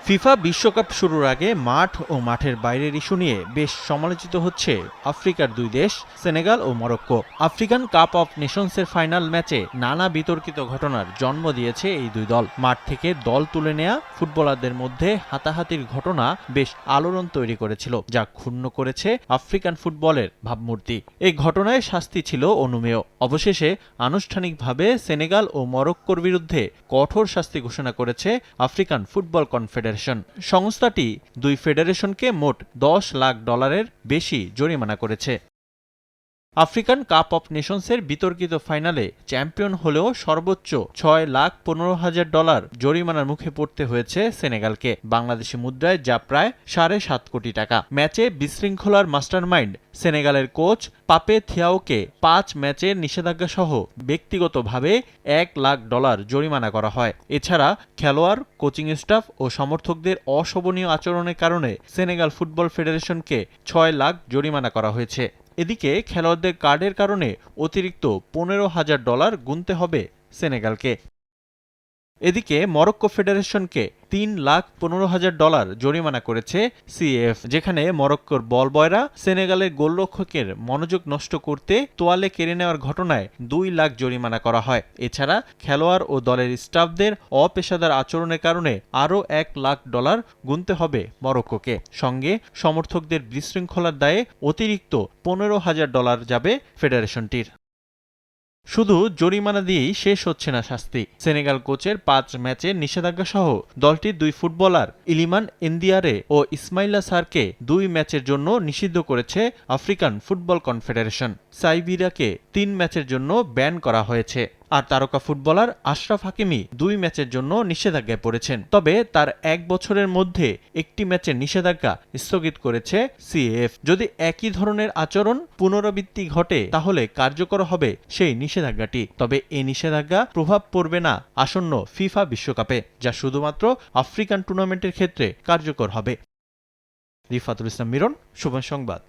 FIFA বিশ্বকাপ শুরুর আগে মাঠ ও মাঠের বাইরের ইস্যু নিয়ে বেশ সমালোচিত হচ্ছে আফ্রিকার দুই দেশ সেনেগাল ও মরক্কো। আফ্রিকান কাপ অফ নেশনসের ফাইনাল ম্যাচে নানা বিতর্কিত ঘটনার জন্ম দিয়েছে এই দুই দল। মাঠ থেকে দল তুলে নেয়া ফুটবলারদের মধ্যে হাতাহাতির ঘটনা বেশ আলোড়ন তৈরি করেছিল, যা ক্ষুণ্ণ করেছে আফ্রিকান ফুটবলের ভাবমূর্তি। এই ঘটনায় শাস্তি ছিল অনুমেয়। অবশেষে আনুষ্ঠানিকভাবে সেনেগাল ও মরক্কোর বিরুদ্ধে কঠোর শাস্তি ঘোষণা করেছে আফ্রিকান ফুটবল কনফেডারেশন। সংস্থাটি দুই ফেডারেশনকে মোট $10 লাখ বেশি জরিমানা করেছে। আফ্রিকান কাপ অফ নেশনসের বিতর্কিত ফাইনালে চ্যাম্পিয়ন হলেও সর্বোচ্চ $6,15,000 জরিমানার মুখে পড়তে হয়েছে সেনেগালকে, বাংলাদেশি মুদ্রায় যা প্রায় 7.5 কোটি টাকা। ম্যাচে বিশৃঙ্খলার মাস্টারমাইন্ড সেনেগালের কোচ পাপে থিয়াওকে 5 ম্যাচের নিষেধাজ্ঞা সহ ব্যক্তিগতভাবে $1 লাখ জরিমানা করা হয়। এছাড়া খেলোয়াড়, কোচিং স্টাফ ও সমর্থকদের অশোভনীয় আচরণের কারণে সেনেগাল ফুটবল ফেডারেশনকে $6 লাখ জরিমানা করা হয়েছে। এদিকে খেলোয়াড়দের কার্ডের কারণে অতিরিক্ত $15,000 গুনতে হবে সেনেগালকে। এদিকে মরক্কো ফেডারেশনকে $3,15,000 জরিমানা করেছে সিএফ, যেখানে মরক্কোর বল বয়রা সেনেগালের গোলরক্ষকের মনোযোগ নষ্ট করতে তোয়ালে কেড়ে নেওয়ার ঘটনায় $2 লাখ জরিমানা করা হয়। এছাড়া খেলোয়াড় ও দলের স্টাফদের অপেশাদার আচরণের কারণে আরও $1 লাখ গুনতে হবে মরক্কোকে। সঙ্গে সমর্থকদের বিশৃঙ্খলার দায়ে অতিরিক্ত $15,000 যাবে ফেডারেশনটির। শুধু জরিমানা দিয়েই শেষ হচ্ছে না শাস্তি। সেনেগাল কোচের 5 ম্যাচের নিষেধাজ্ঞা সহ দলটির 2 ফুটবলার ইলিমান এন্দিয়ারে ও ইসমাইলা সারকে 2 ম্যাচের জন্য নিষিদ্ধ করেছে আফ্রিকান ফুটবল কনফেডারেশন। সাইবিরাকে 3 ম্যাচের জন্য ব্যান করা হয়েছে। আর তারকা ফুটবলার আশরাফ হাকিমি 2 ম্যাচের জন্য নিষেধাজ্ঞায় পড়েছেন। তবে তার 1 বছরের মধ্যে একটি ম্যাচের নিষেধাজ্ঞা স্থগিত করেছে সিএফ। যদি একই ধরনের আচরণ পুনরাবৃত্তি ঘটে তাহলে কার্যকর হবে সেই নিষেধাজ্ঞাটি। তবে এই নিষেধাজ্ঞা প্রভাব পড়বে না আসন্ন ফিফা বিশ্বকাপে, যা শুধুমাত্র আফ্রিকান টুর্নামেন্টের ক্ষেত্রে কার্যকর হবে। রিফাতুল ইসলাম মিরন, সময় সংবাদ।